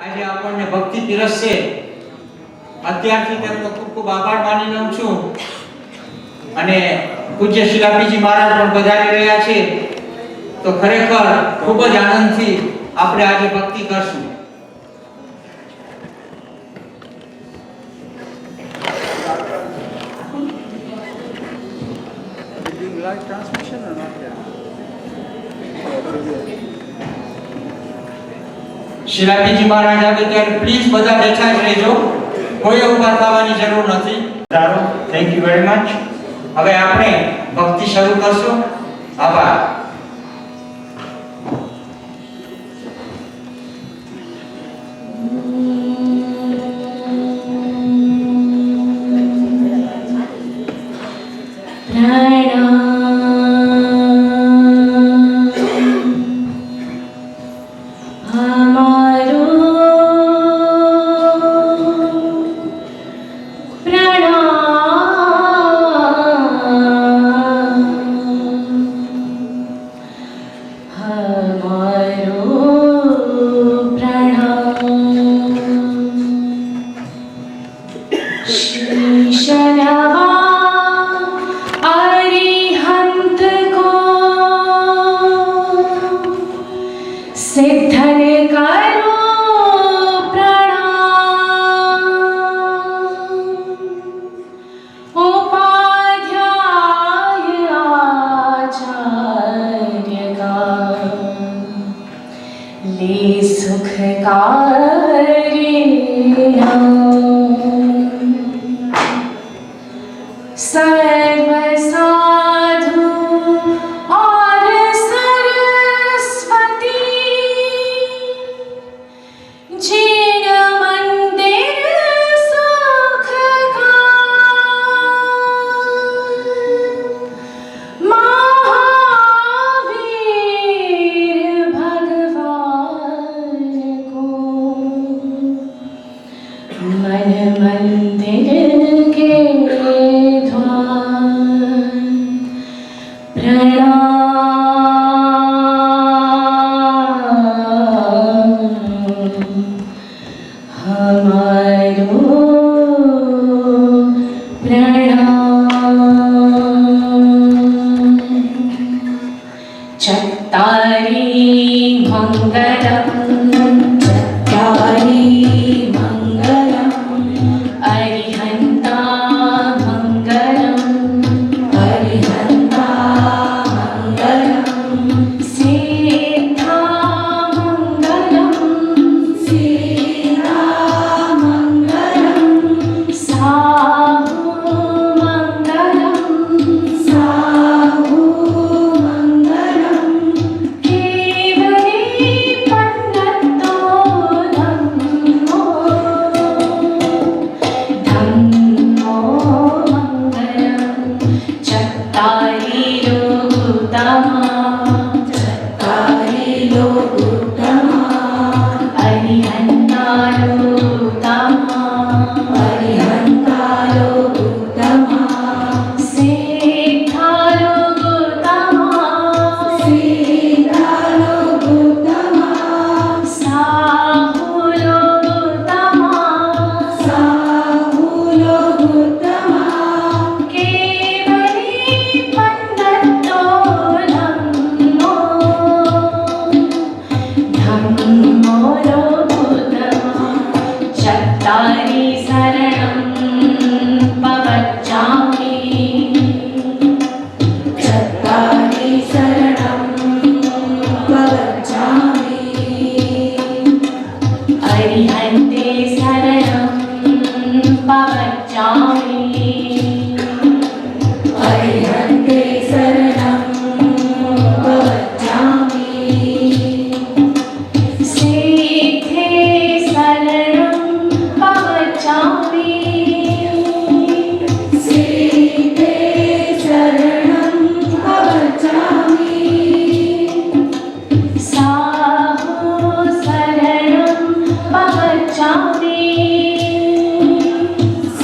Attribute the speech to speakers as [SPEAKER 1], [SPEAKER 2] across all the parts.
[SPEAKER 1] આજે આપણને ભક્તિ પીરસશે અત્યારથી તેમનો ખૂબ ખૂબ આભાર માની લઉં છું અને પૂજ્ય શિલાપીજી મહારાજ પણ પધારી રહ્યા છે તો ખરેખર ખૂબ જ આનંદથી આપણે આજે ભક્તિ કરશું.
[SPEAKER 2] Live transmission or not yet?
[SPEAKER 1] શિલાપીજી મહારાજ આવે ત્યારે પ્લીઝ બધા બેઠા જ રહેજો, કોઈ ઉભા થવાની જરૂર નથી. સારું, થેન્ક યુ વેરી મચ. હવે આપણે ભક્તિ શરૂ કરશું. આભાર.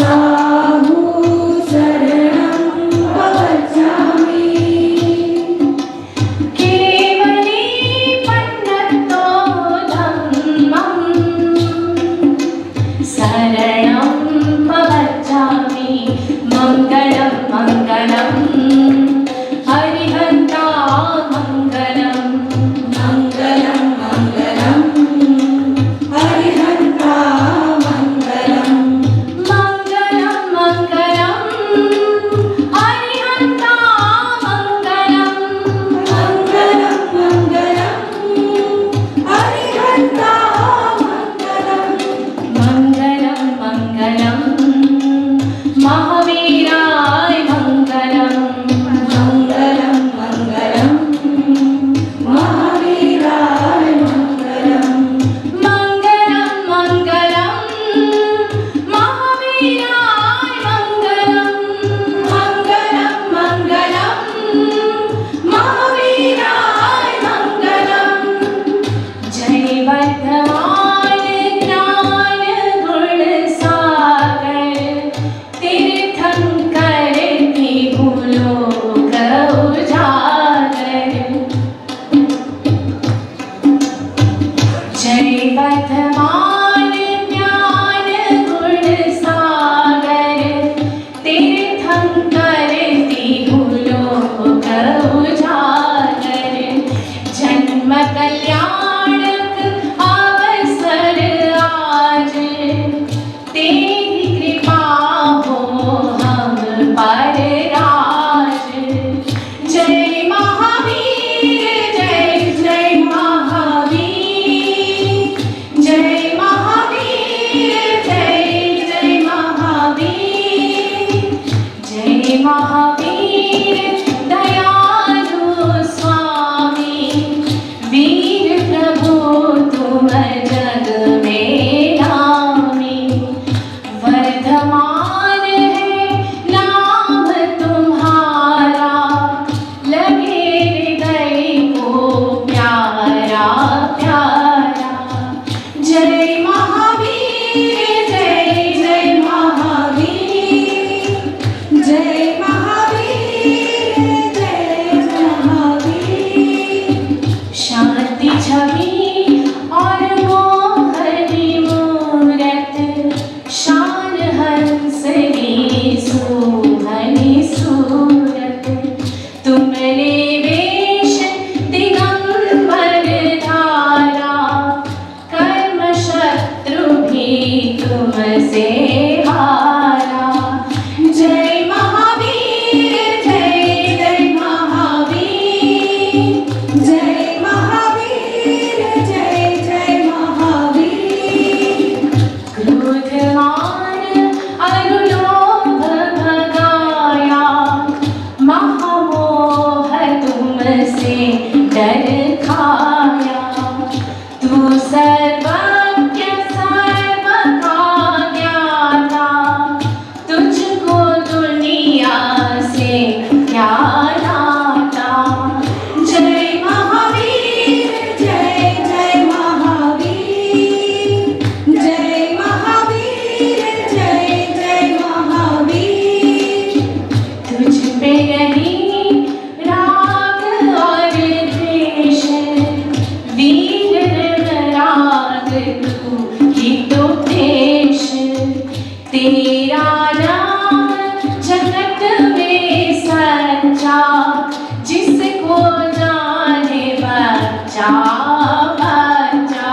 [SPEAKER 3] Sahu वर्धमान ज्ञान गुण सागर तीर्थंकर तिहु लोक उजागर जन्म कल्याणक अवसर आज तेरी कृपा हो हम पर राज जय महावीर जय जय महावीर जय महावीर जय जय महावीर जय महावीर दयालु स्वामी वीर प्रभु तुम जग में नामी वर्धमान है नाम तुम्हारा लगे हृदय को प्यारा प्यारा जय महावीर जय जय महावीर जय महावीर जय महावीर शांति छवि और मोहनी मूरत शान हंसनी सुहनी सूरत तुमने वेश दिगंबर धारा कर्म शत्रु भी तुमसे हारा जय महावीर जय जय महावीर जय महावीर जय जय महावीर क्रोधमान अनुलोभ भगाया महामोह तुमसे डर खाया तू सर्वज्ञ सर्व का ज्ञाता तुझको दुनिया से क्या नाता जय महावीर जय जय महावीर जय महावीर जय जय महावीर तुझ पे रही राग और द्वेष वीर राग तू ही तो देश तेरा नाम जगत में सच्चा जिसको जाने बच्चा बच्चा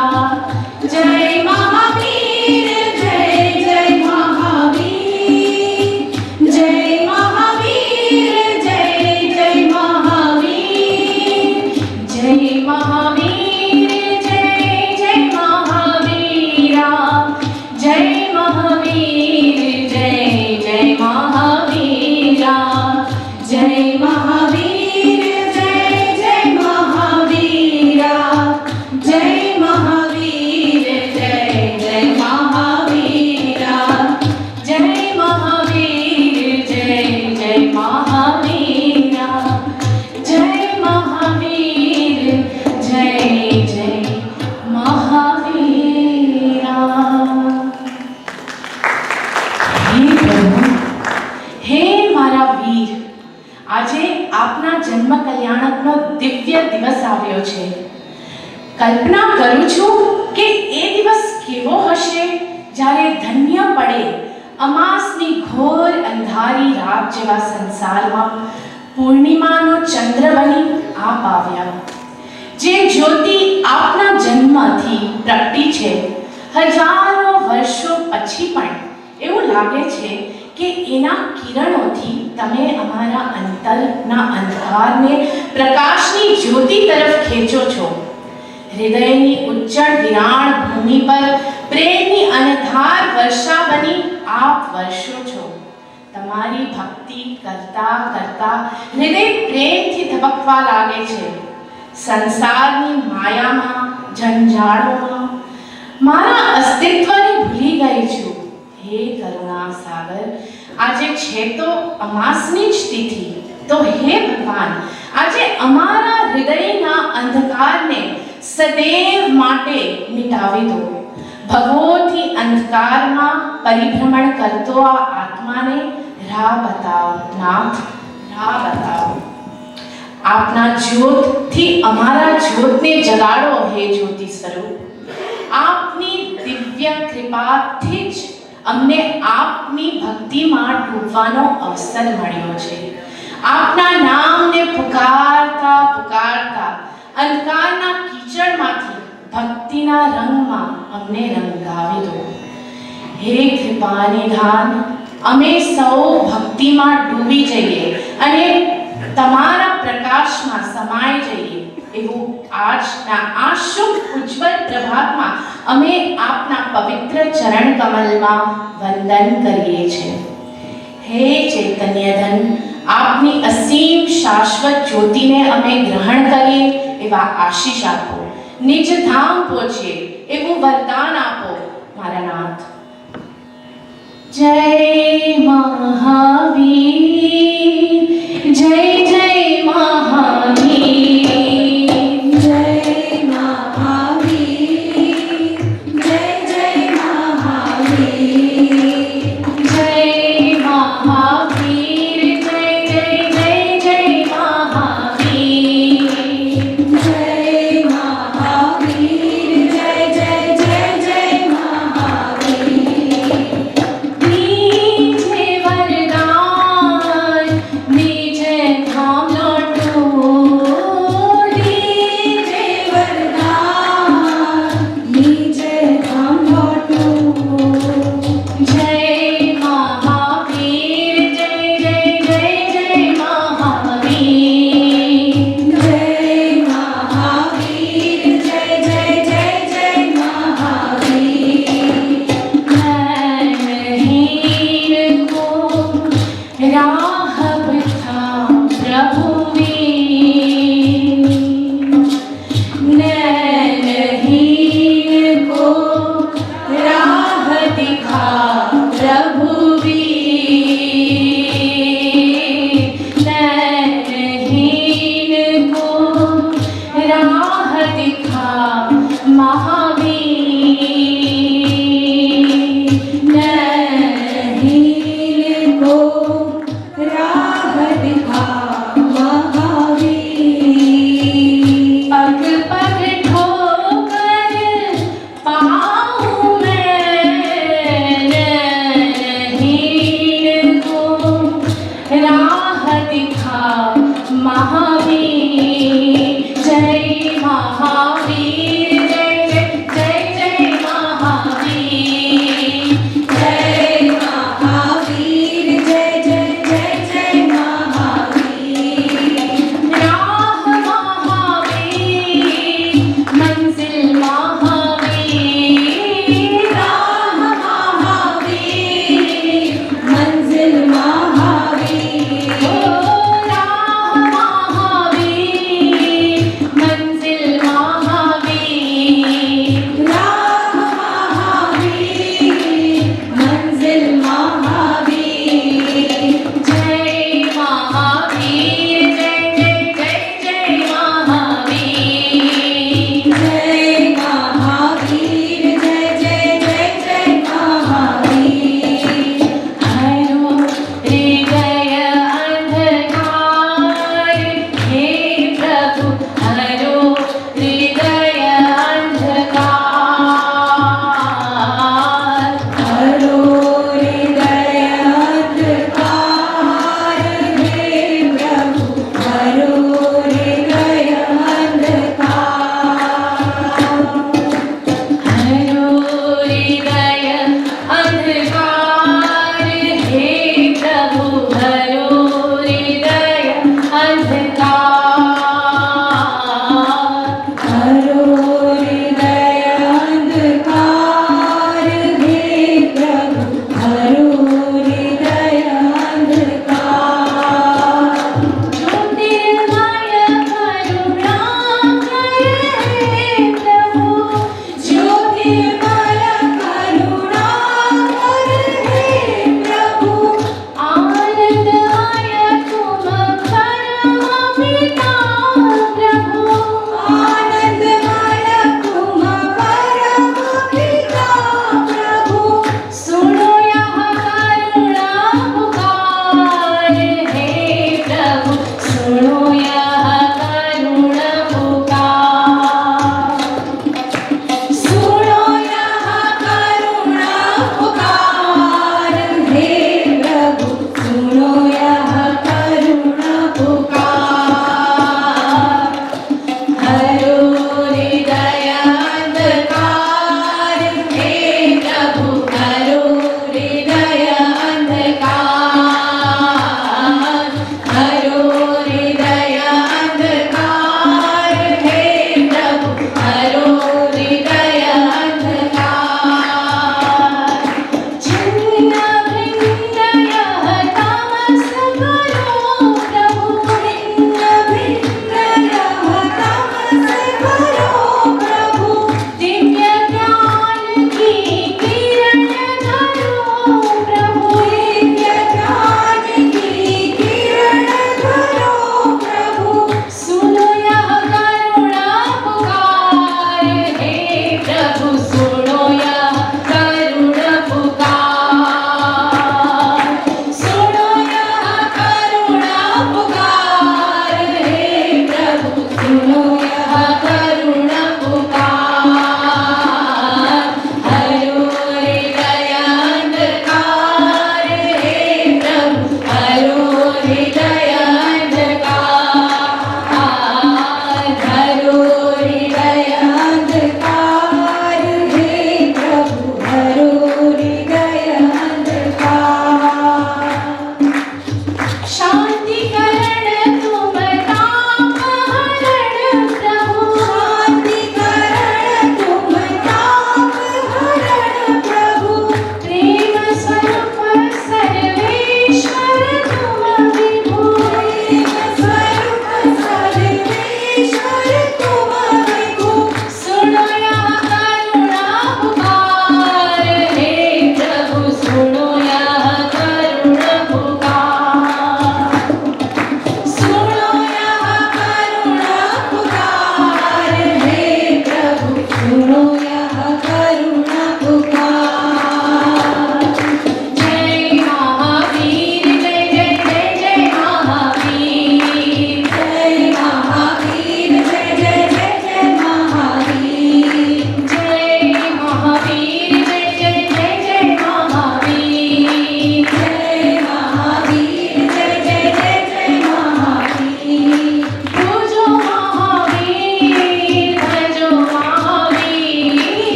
[SPEAKER 3] जय महावीर जय जय महावीर जय महावीर जय जय महावीर जय महावीर जय जय महावीरा जय महावीर जय जय महावीरा जय महावीर जय जय महावीरा जय महावीर जय जय महावीरा जय महावीर जय जय महावीरा जय महावीर जय जय महावीरा હે પ્રભુ હે મારા વીર આજે આપના જન્મ કલ્યાણકનો દિવ્ય દિવસ આવ્યો છે કલ્પના કરું છું કે એ દિવસ કેવો હશે જ્યારે ધન્ય પડે અમાસની ઘોર અંધારી રાત જેવા સંસારમાં પૂર્ણિમાનો ચંદ્ર બની આપ આવ્યા જે જ્યોતિ આપના જન્મથી પ્રગટી છે હજારો વર્ષો પછી પણ એવું લાગે છે કે એના કિરણોથી તમે અમારા અંતરના અંધકારને પ્રકાશની જ્યોતિ તરફ ખેંચો છો હૃદયની ઉજ્જળ વિરાણ ભૂમિ પર પ્રેમની અનધાર વર્ષા બની આપ વર્ષો છો તમારી ભક્તિ કરતા કરતા હૃદય પ્રેમથી ધબકવા લાગે છે સંસારની માયામાં જંજાળોમાં મારા અસ્તિત્વને ભૂલી ગઈ છું હે કરુણા સાગર આજે છે તો અમાસની જ તિથિ તો હે ભગવાન આજે અમારા હૃદયના અંધકારને સદૈવ માટે મિટાવી દો ભગવોથી અંધકારમાં પરિભ્રમણ કરતો આ આત્માને રાહ બતાવો નાથ રાહ બતાવો આપના જ્યોતથી અમારા જ્યોતને જગાડો હે જ્યોતિ સ્વરૂપ આપની દિવ્ય કૃપાથી જ અમને આપની ભક્તિમાં ડૂબવાનો અવસર મળ્યો છે. આપના નામને પુકારતા પુકારતા અંધકારના કીચડમાંથી ભક્તિના રંગમાં અમને રંગાવી દો. હે કૃપાનિધાન, અમે સૌ ભક્તિમાં ડૂબી જઈએ અને તમારા પ્રકાશમાં સમાઈ જઈએ એવું આજના આ શુભ ઉજ્જવલ પ્રભાતમાં અમે આપના પવિત્ર ચરણ કમલમાં વંદન કરીએ છીએ. હે ચૈતન્યધન, આપની અસીમ શાશ્વત જ્યોતિને અમે ગ્રહણ કરીએ એવા આશીષ આપો. નિજ ધામ પહોંચીએ એવું વરદાન આપો મારા નાથ. જય મહાવીર, જય જય મહાવીર,
[SPEAKER 4] જય મહાવીર, જય જય મહાવીર,
[SPEAKER 3] જય મહાવીર, જય જય જય જય મહાવીર,
[SPEAKER 4] જય મહાવીર, જય જય જય જય મહાવીર.
[SPEAKER 3] વીર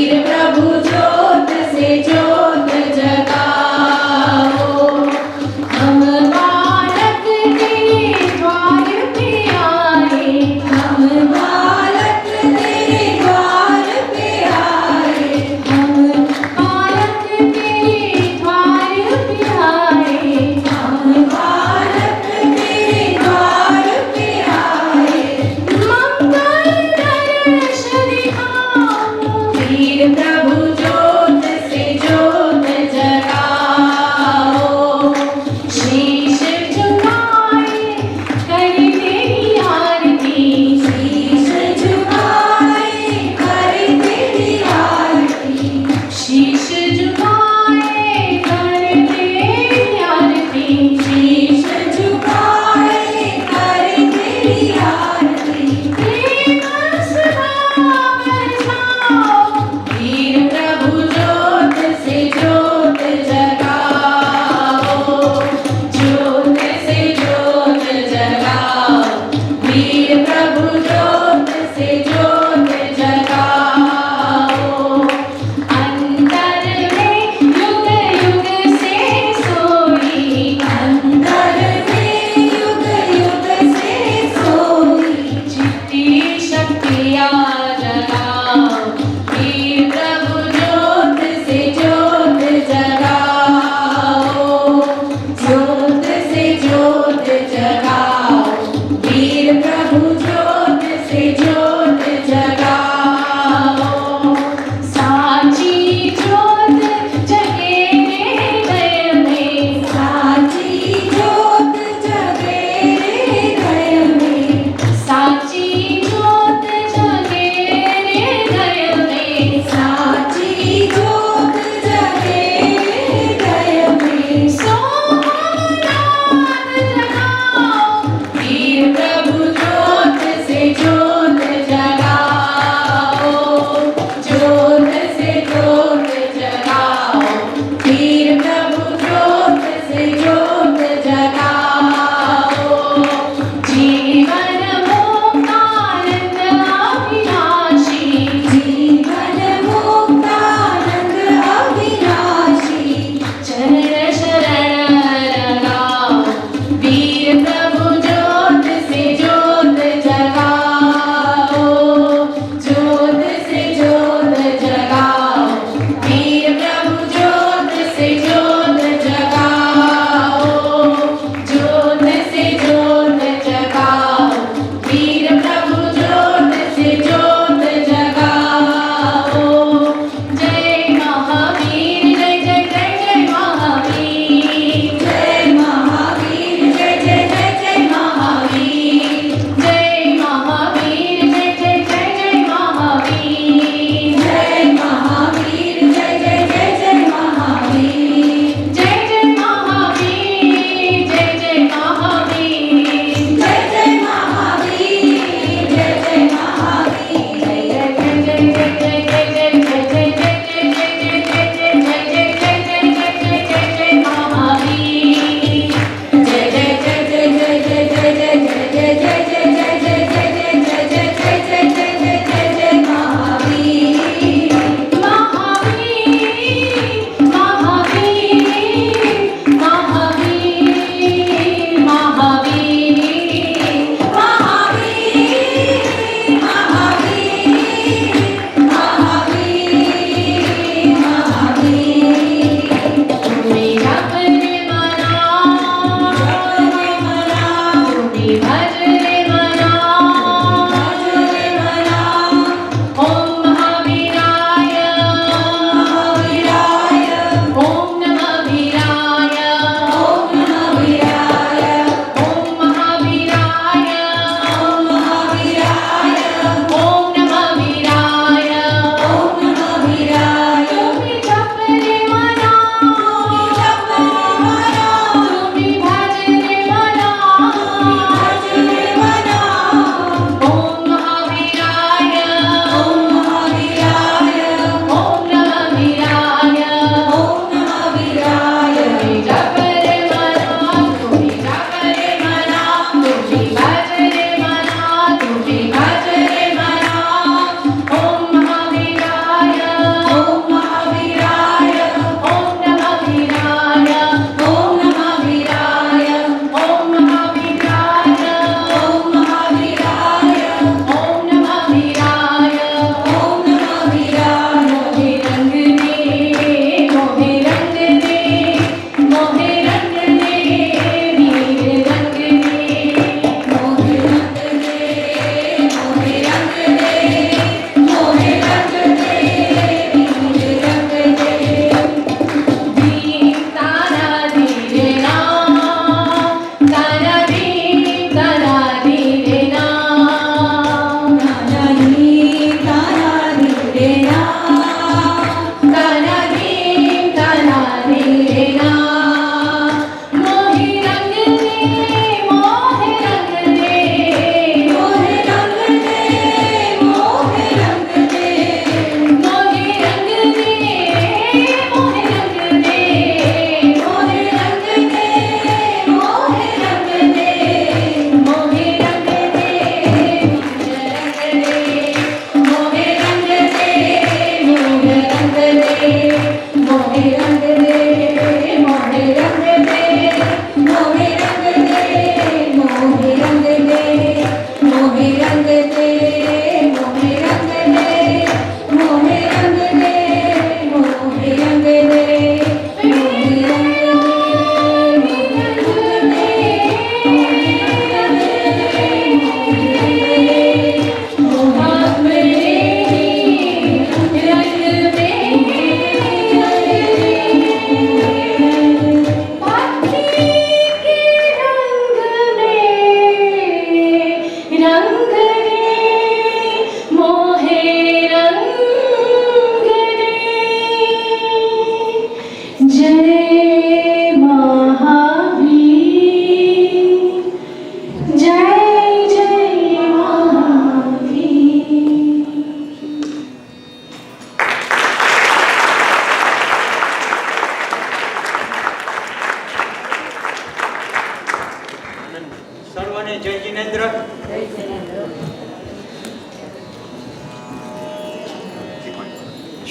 [SPEAKER 4] वीर प्रभु ज्योत से ज्योत जगाओ। हम बालक तेरे द्वार पे आए, हम बालक तेरे द्वार पे आए, हम बालक तेरे द्वार पे आए, हम बालक तेरे द्वार पे आए। मंगल दर्श दिखाओ, वीर प्रभु ज्योत से ज्योत जगाओ।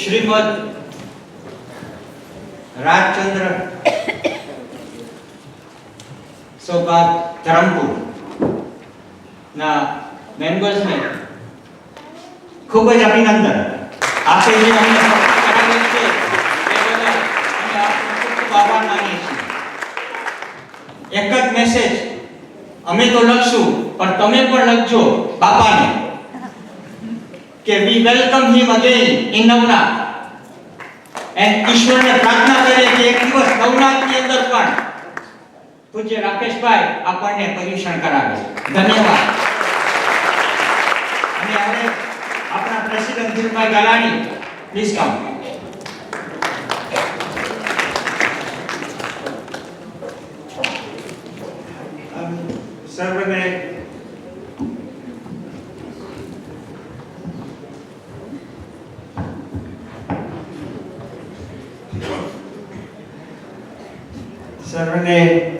[SPEAKER 1] શ્રીમદ રાજચંદ્ર સૌભાગ ધરમપુર ના મેમ્બર્સને ખૂબ જ અભિનંદન. આપે જે અમને સપોર્ટ કરાવેલ છે એ બદલ અમે આપનો ખૂબ ખૂબ આભાર માનીએ છીએ. એક જ મેસેજ અમે તો લખશું, પણ તમે પણ લખજો બાપાને કે we welcome him again in Navnath. And ઈશ્વરને પ્રાર્થના કરીએ કે એક દિવસ નવનાથની અંદર પણ પૂજ્ય રાકેશભાઈ આપણને પર્યુષણ કરાવે. ધન્યવાદ. અને હવે આપણા પ્રેસિડેન્ટ ધીરુભાઈ ગાલાણી, પ્લીઝ કમ.
[SPEAKER 2] સર્વને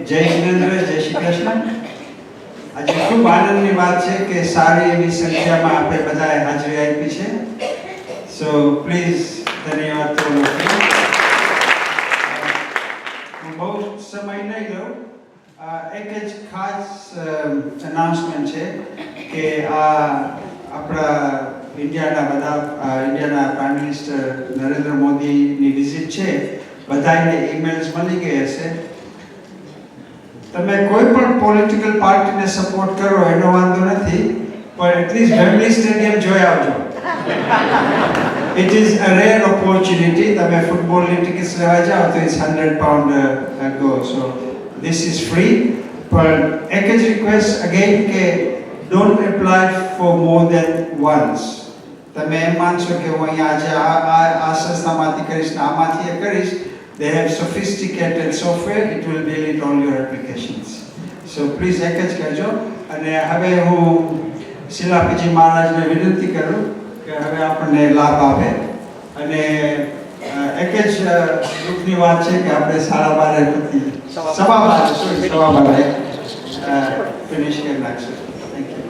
[SPEAKER 2] જય જિનેન્દ્ર, જય શ્રી કૃષ્ણ. આજે ખૂબ આનંદની વાત છે કે સારી એવી સંખ્યામાં આપણે બધાએ હાજરી આપી છે. સો પ્લીઝ ધન્યવાદ તો હું બહુ સમય નહીં લઉં. એક જ ખાસ અનાઉન્સમેન્ટ છે કે આપણા ઇન્ડિયાના પ્રાઇમ મિનિસ્ટર નરેન્દ્ર મોદીની વિઝિટ છે. બધાને ઈમેલ્સ મળી ગઈ હશે. તમે કોઈ પણ પોલિટિકલ પાર્ટીને સપોર્ટ કરો એનો વાંધો નથી, પણ એટલીસ્ટ વેમ્બલી સ્ટેડિયમ જોઈ આવજો. It is a rare opportunity. તમે ફૂટબોલની ટિકિટ્સ લેવા જાઓ તો it's £100 go. So this is free. પણ એક જ રિક્વેસ્ટ અગેન કે don't apply for more than once. તમે એમ માનશો કે હું અહીંયા આજે આ સંસ્થામાંથી કરીશ ને આમાંથી એ કરીશ. They have sophisticated software. It will delete all your applications. So please એક જ કરજો. અને હવે હું શિલાપીજી મહારાજને વિનંતી કરું કે હવે આપણને લાભ આપે. અને એક જ દુઃખની વાત છે કે આપણે 12:30 ફિનિશ કરી નાખશું. Thank you.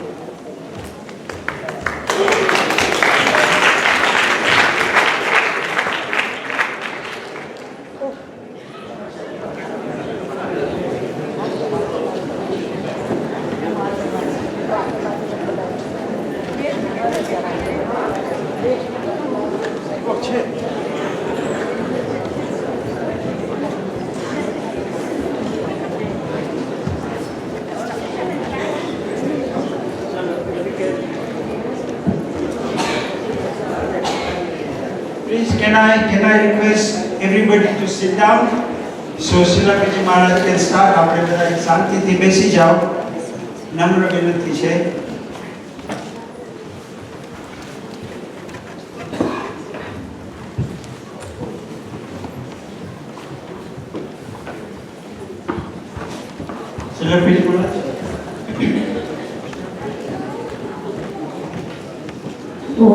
[SPEAKER 2] Please, can I request everybody to sit down? So શિલાપીજી મહારાજ can start. આપણે બધા શાંતિથી બેસી જાઓ. નમ્ર વિનંતી છે. શિલાપીજી મહારાજ.
[SPEAKER 4] So